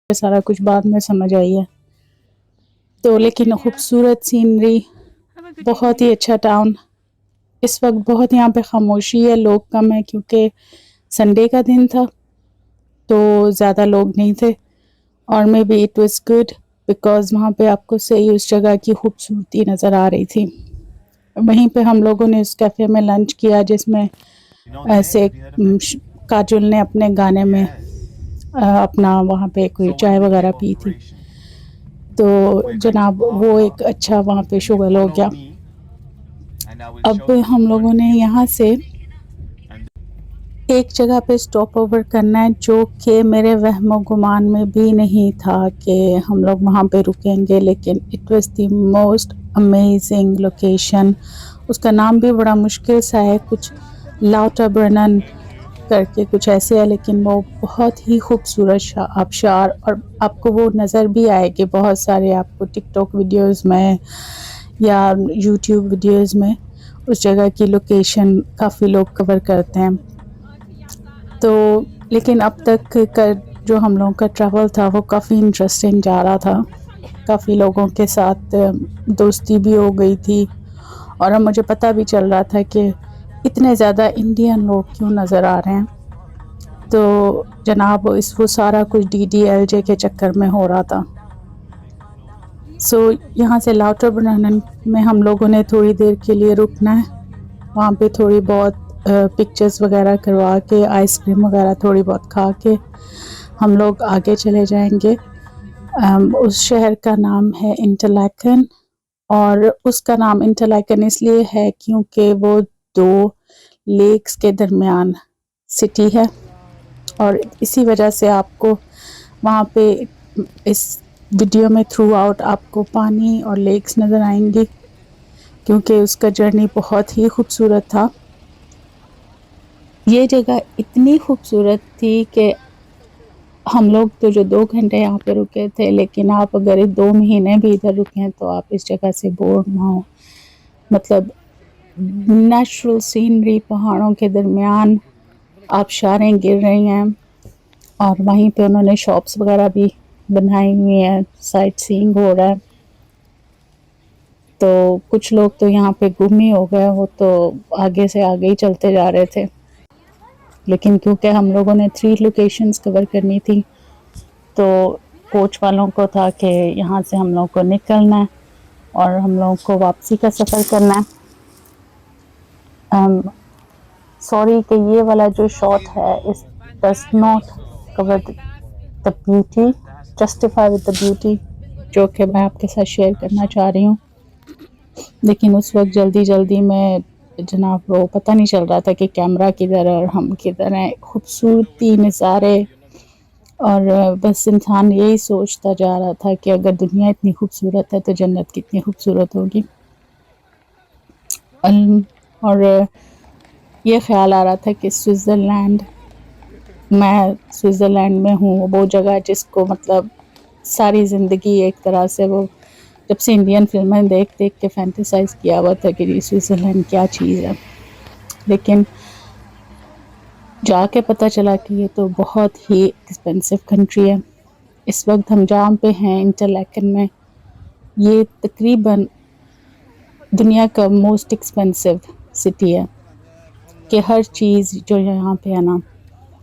سارا کچھ بعد میں سمجھ آئی ہے. تو لیکن خوبصورت سینری، بہت ہی اچھا ٹاؤن. اس وقت بہت یہاں پہ خاموشی ہے، لوگ کم ہیں کیونکہ سنڈے کا دن تھا تو زیادہ لوگ نہیں تھے. اور maybe it was good because وہاں پہ آپ کو صحیح اس جگہ کی خوبصورتی نظر آ رہی تھی. وہیں پہ ہم لوگوں نے اس کیفے میں لنچ کیا جس میں ایسے کاجل نے اپنے گانے میں اپنا وہاں پہ کوئی چائے وغیرہ پی تھی. تو جناب وہ ایک اچھا وہاں پہ شغل ہو گیا. اب ہم لوگوں نے یہاں سے ایک جگہ پہ سٹاپ اوور کرنا ہے جو کہ میرے وہم و گمان میں بھی نہیں تھا کہ ہم لوگ وہاں پہ رکیں گے، لیکن it was the most amazing location. اس کا نام بھی بڑا مشکل سا ہے، کچھ لاؤٹا برنن کر کے کچھ ایسے ہے، لیکن وہ بہت ہی خوبصورت آبشار. اور آپ کو وہ نظر بھی آئے کہ بہت سارے آپ کو ٹک ٹاک ویڈیوز میں یا یوٹیوب ویڈیوز میں اس جگہ کی لوکیشن کافی لوگ کور کرتے ہیں. تو لیکن اب تک کا جو ہم لوگوں کا ٹریول تھا وہ کافی انٹرسٹنگ جا رہا تھا. کافی لوگوں کے ساتھ دوستی بھی ہو گئی تھی، اور اب مجھے پتہ بھی چل رہا تھا کہ اتنے زیادہ انڈین لوگ کیوں نظر آ رہے ہیں. تو جناب وہ سارا کچھ DDLJ کے چکر میں ہو رہا تھا. یہاں سے لاؤٹا برنن میں ہم لوگوں نے تھوڑی دیر کے لیے رکنا ہے. وہاں پہ تھوڑی بہت پکچرز وغیرہ کروا کے، آئس کریم وغیرہ تھوڑی بہت کھا کے ہم لوگ آگے چلے جائیں گے. اس شہر کا نام ہے انٹرلیکن، اور اس کا نام انٹرلیکن اس لیے ہے کیونکہ وہ 2 لیکس کے درمیان سٹی ہے، اور اسی وجہ سے آپ کو وہاں پہ اس ویڈیو میں تھرو آؤٹ آپ کو پانی اور لیکس نظر آئیں گی، کیونکہ اس کا جرنی بہت ہی خوبصورت تھا. یہ جگہ اتنی خوبصورت تھی کہ ہم لوگ تو جو 2 گھنٹے یہاں پہ رکے تھے، لیکن آپ اگر 2 مہینے بھی ادھر رکیں تو آپ اس جگہ سے بور نہ ہو. مطلب نیچرل سینری، پہاڑوں کے درمیان آبشاریں گر رہی ہیں، اور وہیں پہ انہوں نے شاپس وغیرہ بھی بنائی ہوئی ہیں، سائٹ سینگ ہو رہا ہے. تو کچھ لوگ تو یہاں پہ گم ہی ہو گئے، وہ تو آگے سے آگے ہی چلتے جا رہے تھے. لیکن کیونکہ ہم لوگوں نے 3 لوکیشنز کور کرنی تھی تو کوچ والوں کو تھا کہ یہاں سے ہم لوگوں کو نکلنا ہے اور ہم لوگوں کو واپسی کا سفر کرنا ہے. سوری کہ یہ والا جو شاٹ ہے اس does not cover the beauty, justify with the beauty جو کہ میں آپ کے ساتھ شیئر کرنا چاہ رہی ہوں. لیکن اس وقت جلدی میں جناب وہ پتہ نہیں چل رہا تھا کہ کیمرہ کدھر ہے اور ہم کدھر ہیں. خوبصورتی، نظارے، اور بس انسان یہی سوچتا جا رہا تھا کہ اگر دنیا اتنی خوبصورت ہے تو جنت کتنی خوبصورت ہوگی. اور یہ خیال آ رہا تھا کہ سوئٹزرلینڈ میں ہوں، وہ جگہ جس کو مطلب ساری زندگی ایک طرح سے وہ جب سے انڈین فلمیں دیکھ کے فینٹیسائز کیا ہوا تھا کہ سوئٹزرلینڈ کیا چیز ہے. لیکن جا کے پتہ چلا کہ یہ تو بہت ہی ایکسپینسو کنٹری ہے. اس وقت ہم جہاں پہ ہیں انٹرلیکن میں، یہ تقریباً دنیا کا موسٹ ایکسپینسو سٹی ہے کہ ہر چیز جو یہاں پہ ہے نا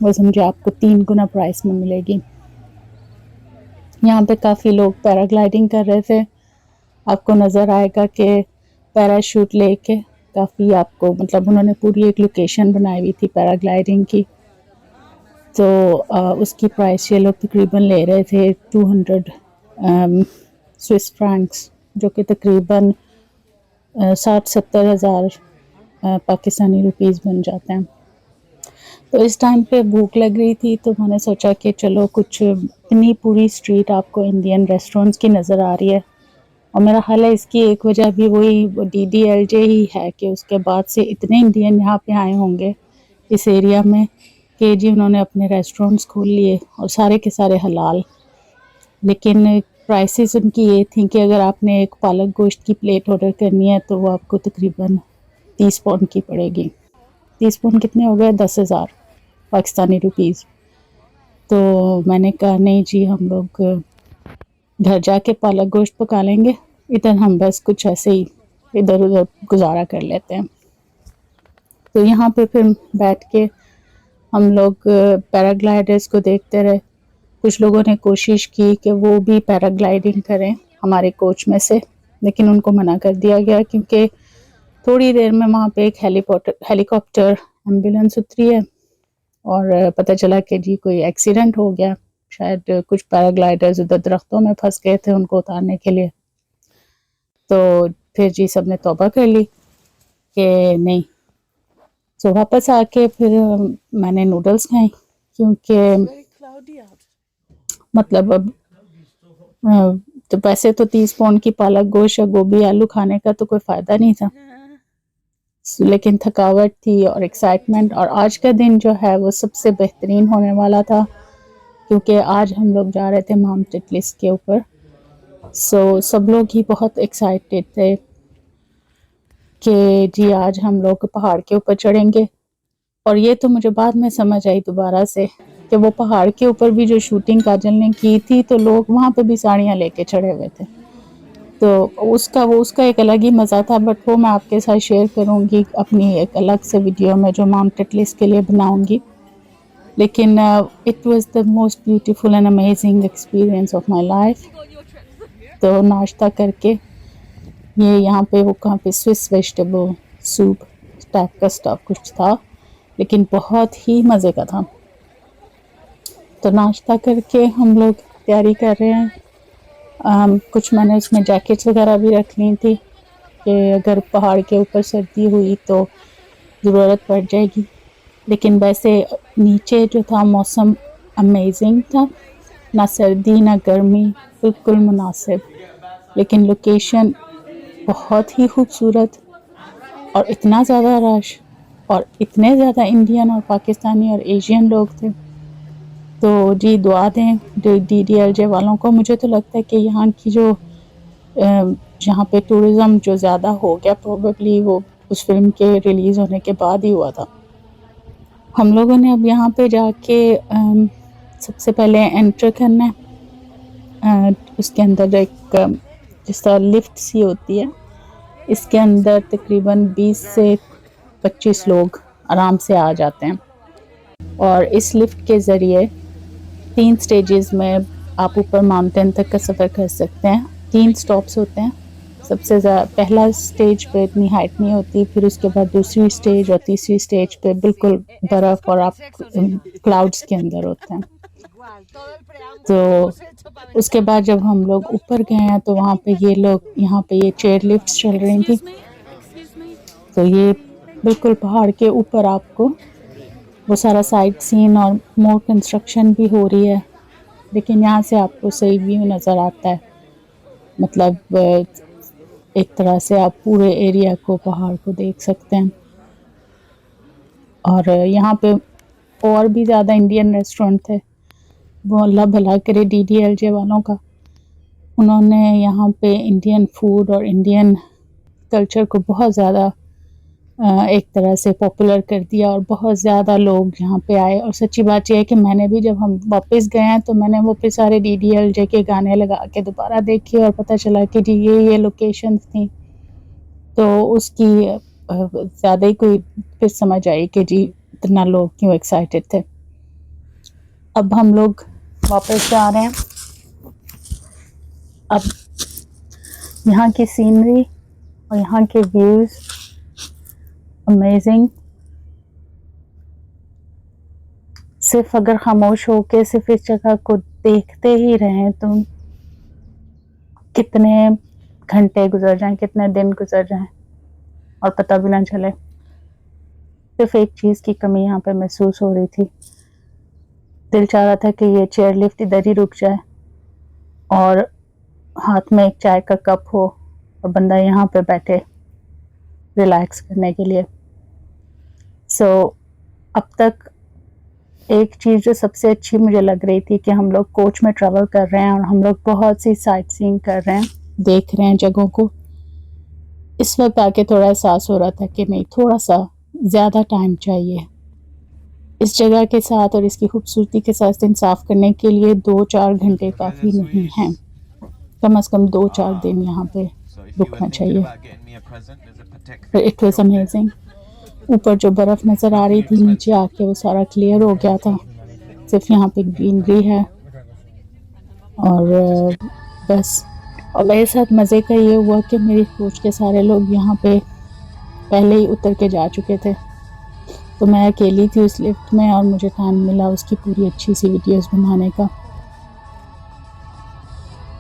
وہ سمجھے آپ کو 3 گنا پرائس میں ملے گی. یہاں پہ کافی لوگ پیراگلائڈنگ کر رہے تھے، آپ کو نظر آئے گا کہ پیراشوٹ لے کے کافی آپ کو مطلب انہوں نے پوری ایک لوکیشن بنائی ہوئی تھی پیراگلائڈنگ کی. تو اس کی پرائس یہ لوگ تقریباً لے رہے تھے 200 سوئس فرینکس، جو کہ تقریباً 60-70 ہزار پاکستانی روپیز بن جاتے ہیں. تو اس ٹائم پہ بھوک لگ رہی تھی تو میں نے سوچا کہ چلو کچھ اتنی پوری اسٹریٹ آپ کو انڈین ریسٹورنٹس کی نظر آ رہی ہے، اور میرا خیال ہے اس کی ایک وجہ بھی وہی DDLJ ہی ہے کہ اس کے بعد سے اتنے انڈین یہاں پہ آئے ہوں گے اس ایریا میں کہ جی انہوں نے اپنے ریسٹورنٹس کھول لیے، اور سارے کے سارے حلال. لیکن پرائسز ان کی یہ تھیں کہ اگر آپ نے ایک پالک گوشت کی پلیٹ آرڈر کرنی ہے تو وہ آپ کو تقریباً 30 پاؤنڈ کی پڑے گی. 30 پاؤنڈ کتنے ہو گئے؟ 10,000 پاکستانی روپیز. تو میں نے کہا نہیں جی ہم لوگ گھر جا کے پالک گوشت پکا لیں گے، ادھر ہم بس کچھ ایسے ہی ادھر ادھر گزارا کر لیتے ہیں۔ تو یہاں پہ پھر بیٹھ کے ہم لوگ پیراگلائڈرز کو دیکھتے رہے۔ کچھ لوگوں نے کوشش کی کہ وہ بھی پیراگلائڈنگ کریں ہمارے کوچ میں سے، لیکن ان کو منع کر دیا گیا کیونکہ تھوڑی دیر میں وہاں پہ ایک ہیلی کاپٹر ایمبولینس اتری ہے اور پتہ چلا کہ جی کوئی ایکسیڈنٹ ہو گیا، شاید کچھ پیراگلائڈرز ادھر درختوں میں پھنس گئے تھے ان کو اتارنے کے لیے۔ تو پھر جی سب نے توبہ کر لی کہ نہیں۔ سو واپس آ کے پھر میں نے نوڈلز کھائیں کیونکہ مطلب اب تو پیسے تو 30 پاؤنڈ کی پالک گوشت یا گوبھی آلو کھانے کا تو کوئی فائدہ نہیں تھا، لیکن تھکاوٹ تھی اور ایکسائٹمنٹ، اور آج کا دن جو ہے وہ سب سے بہترین ہونے والا تھا کیونکہ آج ہم لوگ جا رہے تھے ماؤنٹ ٹٹلس کے اوپر۔ سو سب لوگ ہی بہت ایکسائٹیڈ تھے کہ جی آج ہم لوگ پہاڑ کے اوپر چڑھیں گے، اور یہ تو مجھے بعد میں سمجھ آئی دوبارہ سے کہ وہ پہاڑ کے اوپر بھی جو شوٹنگ کاجل نے کی تھی تو لوگ وہاں پہ بھی ساڑیاں لے کے چڑھے ہوئے تھے، تو اس کا ایک الگ ہی مزہ تھا، بٹ وہ میں آپ کے ساتھ شیئر کروں گی اپنی ایک الگ سے ویڈیو میں جو ماؤنٹ ٹٹلس کے لیے بناؤں گی۔ لیکن it was the most beautiful and amazing experience of my life. تو ناشتہ کر کے یہ یہاں پہ وہ کہاں پہ سوس ویجیٹیبل سوپ ٹائپ کا اسٹاف کچھ تھا، لیکن بہت ہی مزے کا تھا۔ تو ناشتہ کر کے ہم لوگ تیاری کر رہے ہیں، کچھ میں نے اس میں جیکٹس وغیرہ بھی رکھ لی تھی کہ اگر پہاڑ کے اوپر سردی ہوئی تو ضرورت پڑ جائے گی، لیکن ویسے نیچے جو تھا موسم امیزنگ تھا، نہ سردی نہ گرمی، بالکل مناسب، لیکن لوکیشن بہت ہی خوبصورت، اور اتنا زیادہ رش اور اتنے زیادہ انڈین اور پاکستانی اور ایشین لوگ تھے۔ تو جی دعا دیں DDLJ والوں کو۔ مجھے تو لگتا ہے کہ یہاں کی جو جہاں پہ ٹورزم جو زیادہ ہو گیا پروبیبلی وہ اس فلم کے ریلیز ہونے کے بعد ہی ہوا تھا۔ ہم لوگوں نے اب یہاں پہ جا کے سب سے پہلے انٹر کرنا ہے، اس کے اندر ایک جس طرح لفٹ سی ہوتی ہے، اس کے اندر تقریباً 20 سے 25 لوگ آرام سے آ جاتے ہیں، اور اس لفٹ کے ذریعے 3 سٹیجز میں آپ اوپر ماؤنٹین تک کا سفر کر سکتے ہیں۔ 3 سٹاپس ہوتے ہیں، سب سے پہلا سٹیج پہ اتنی ہائٹ نہیں ہوتی، پھر اس کے بعد دوسری سٹیج اور تیسری سٹیج پہ بالکل برف اور آپ کلاؤڈز کے اندر ہوتے ہیں۔ تو اس کے بعد جب ہم لوگ اوپر گئے ہیں تو وہاں پہ یہ لوگ یہاں پہ یہ چیئر لفٹس چل رہی تھی، تو یہ بالکل پہاڑ کے اوپر آپ کو وہ سارا سائٹ سین اور مور کنسٹرکشن بھی ہو رہی ہے، لیکن یہاں سے آپ کو صحیح ویو نظر آتا ہے، مطلب ایک طرح سے آپ پورے ایریا کو پہاڑ کو دیکھ سکتے ہیں۔ اور یہاں پہ اور بھی زیادہ انڈین ریسٹورنٹ تھے، وہ اللہ بھلا کرے DDLJ والوں کا، انہوں نے یہاں پہ انڈین فوڈ اور انڈین کلچر کو بہت زیادہ ایک طرح سے پاپولر کر دیا، اور بہت زیادہ لوگ یہاں پہ آئے۔ اور سچی بات یہ ہے کہ میں نے بھی جب ہم واپس گئے ہیں تو میں نے وہ پھر سارے DDLJ کے گانے لگا کے دوبارہ دیکھے، اور پتہ چلا کہ جی یہ لوکیشنز تھیں، تو اس کی زیادہ ہی کوئی پھر سمجھ آئی کہ جی اتنا لوگ کیوں ایکسائٹیڈ تھے۔ اب ہم لوگ واپس جا رہے ہیں۔ اب یہاں کی سینری اور یہاں کے ویوز امیزنگ، صرف اگر خاموش ہو کے صرف اس جگہ کو دیکھتے ہی رہیں تو کتنے گھنٹے گزر جائیں، کتنے دن گزر جائیں اور پتہ بھی نہ چلے۔ صرف ایک چیز کی کمی یہاں پہ محسوس ہو رہی تھی، دل چاہ رہا تھا کہ یہ چیئر لفٹ ادھر ہی رک جائے اور ہاتھ میں ایک چائے کا کپ ہو اور بندہ یہاں پہ بیٹھے ریلیکس کرنے کے لیے۔ سو اب تک ایک چیز جو سب سے اچھی مجھے لگ رہی تھی کہ ہم لوگ کوچ میں ٹریول کر رہے ہیں اور ہم لوگ بہت سی سائٹ سینگ کر رہے ہیں، دیکھ رہے ہیں جگہوں کو۔ اس وقت آ کے تھوڑا احساس ہو رہا تھا کہ نہیں، تھوڑا سا زیادہ ٹائم چاہیے، اس جگہ کے ساتھ اور اس کی خوبصورتی کے ساتھ انصاف کرنے کے لیے 2-4 گھنٹے کافی نہیں ہیں، کم از کم 2-4 دن یہاں پہ رکنا چاہیے۔ It was amazing. اوپر جو برف نظر آ رہی تھی نیچے آ کے وہ سارا کلیئر ہو گیا تھا، صرف یہاں پہ گرینری ہے اور بس۔ اور میرے ساتھ مزے کا یہ ہوا کہ میری کوچ کے سارے لوگ یہاں پہ پہلے ہی اتر کے جا چکے تھے، تو میں اکیلی تھی اس لفٹ میں اور مجھے ٹائم ملا اس کی پوری اچھی سی ویڈیوز بنانے کا۔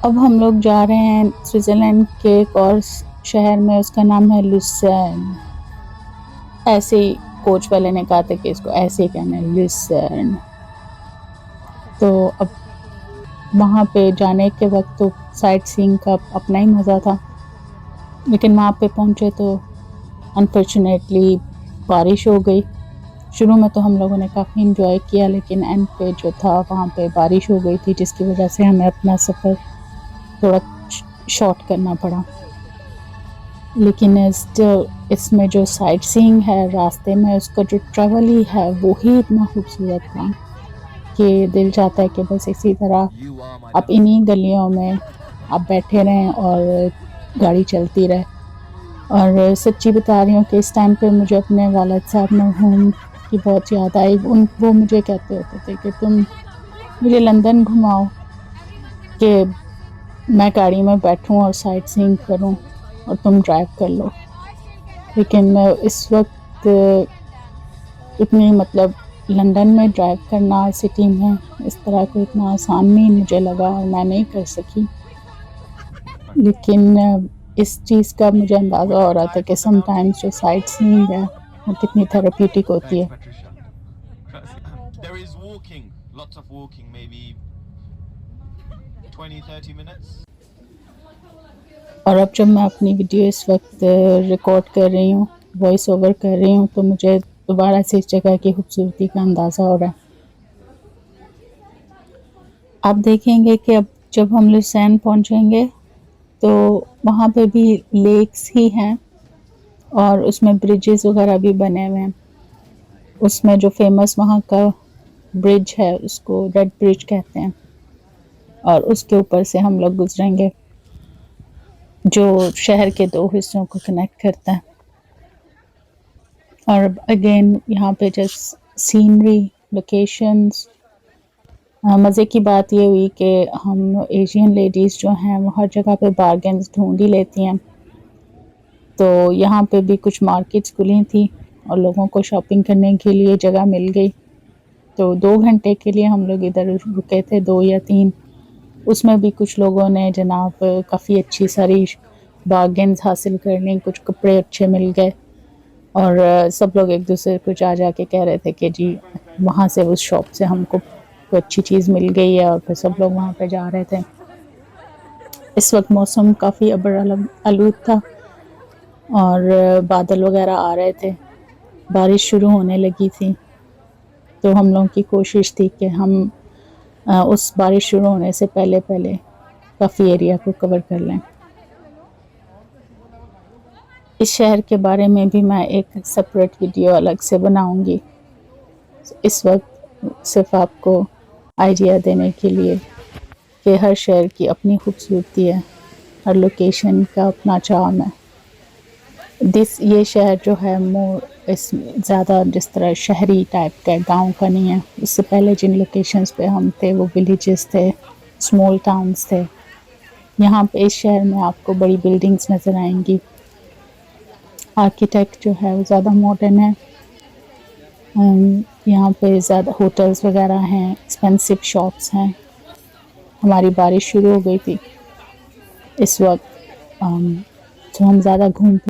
اب ہم لوگ جا رہے ہیں سوئٹزرلینڈ کے ایک اور شہر میں، اس کا نام ہے لوسرن۔ ایسے ہی کوچ والے نے کہا تھا کہ اس کو ایسے ہی کہنا ہے، لوسرن۔ تو اب وہاں پہ جانے کے وقت تو سائٹ سینگ کا اپنا ہی مزہ تھا، لیکن وہاں پہ پہنچے تو انفارچونیٹلی بارش ہو گئی۔ شروع میں تو ہم لوگوں نے کافی انجوائے کیا، لیکن اینڈ پہ جو تھا وہاں پہ بارش ہو گئی تھی، جس کی وجہ سے ہمیں اپنا سفر تھوڑا شارٹ کرنا پڑا۔ لیکن اس میں جو سائٹ سینگ ہے راستے میں، اس کا جو ٹریول ہی ہے وہی اتنا خوبصورت تھا کہ دل چاہتا ہے کہ بس اسی طرح آپ انہی گلیوں میں آپ بیٹھے رہیں اور گاڑی چلتی رہے۔ اور سچی بتا رہی ہوں کہ اس ٹائم پہ مجھے اپنے والد صاحب مرحوم کی بہت یاد آئی۔ وہ مجھے کہتے ہوتے تھے کہ تم مجھے لندن گھماؤ کہ میں گاڑی میں بیٹھوں اور سائٹ سینگ کروں اور تم ڈرائیو کر لو، لیکن اس وقت اتنی مطلب لندن میں ڈرائیو کرنا سٹی میں اس طرح کو اتنا آسان نہیں مجھے لگا اور میں نہیں کر سکی، لیکن اس چیز کا مجھے اندازہ ہو رہا تھا کہ سم ٹائمز جو سائٹ سینگ ہے وہ کتنی تھراپیوٹک ہوتی ہے۔ اور اب جب میں اپنی ویڈیو اس وقت ریکارڈ کر رہی ہوں، وائس اوور کر رہی ہوں، تو مجھے دوبارہ سے اس جگہ کی خوبصورتی کا اندازہ ہو رہا ہے۔ آپ دیکھیں گے کہ اب جب ہم لوسرن پہنچیں گے تو وہاں پہ بھی لیکس ہی ہیں اور اس میں برجز وغیرہ بھی بنے ہوئے ہیں۔ اس میں جو فیمس وہاں کا برج ہے اس کو ریڈ برج کہتے ہیں، اور اس کے اوپر سے ہم لوگ گزریں گے جو شہر کے 2 حصوں کو کنیکٹ کرتا ہے۔ اور اگین یہاں پہ جس سینری، لوکیشنز، مزے کی بات یہ ہوئی کہ ہم ایشین لیڈیز جو ہیں وہ ہر جگہ پہ بارگینز ڈھونڈ ہی لیتی ہیں، تو یہاں پہ بھی کچھ مارکیٹس کھلی تھی اور لوگوں کو شاپنگ کرنے کے لیے جگہ مل گئی، تو 2 گھنٹے کے لیے ہم لوگ ادھر رکے تھے، 2 یا 3۔ اس میں بھی کچھ لوگوں نے جناب کافی اچھی ساری بارگینز حاصل کر لیں، کچھ کپڑے اچھے مل گئے، اور سب لوگ ایک دوسرے کو جا کے کہہ رہے تھے کہ جی وہاں سے اس شاپ سے ہم کو کوئی اچھی چیز مل گئی ہے، اور پھر سب لوگ وہاں پہ جا رہے تھے۔ اس وقت موسم کافی ابر آلود تھا اور بادل وغیرہ آ رہے تھے، بارش شروع ہونے لگی تھی، تو ہم لوگوں کی کوشش تھی کہ ہم اس بارش شروع ہونے سے پہلے کافی ایریا کو کور کر لیں۔ اس شہر کے بارے میں بھی میں ایک سپریٹ ویڈیو الگ سے بناؤں گی، اس وقت صرف آپ کو آئیڈیا دینے کے لیے کہ ہر شہر کی اپنی خوبصورتی ہے، ہر لوکیشن کا اپنا چارم ہے۔ یہ شہر جو ہے زیادہ جس طرح شہری ٹائپ کا گاؤں کا نہیں ہے، اس سے پہلے جن لوکیشنز پہ ہم تھے وہ ولیجز تھے، اسمال ٹاؤنز تھے۔ یہاں پہ اس شہر میں آپ کو بڑی بلڈنگز نظر آئیں گی، آرکیٹیکٹ جو ہے وہ زیادہ ماڈرن ہے، یہاں پہ زیادہ ہوٹلز وغیرہ ہیں، ایکسپینسو شاپس ہیں۔ ہماری بارش شروع ہو گئی تھی اس وقت، تو ہم زیادہ گھوم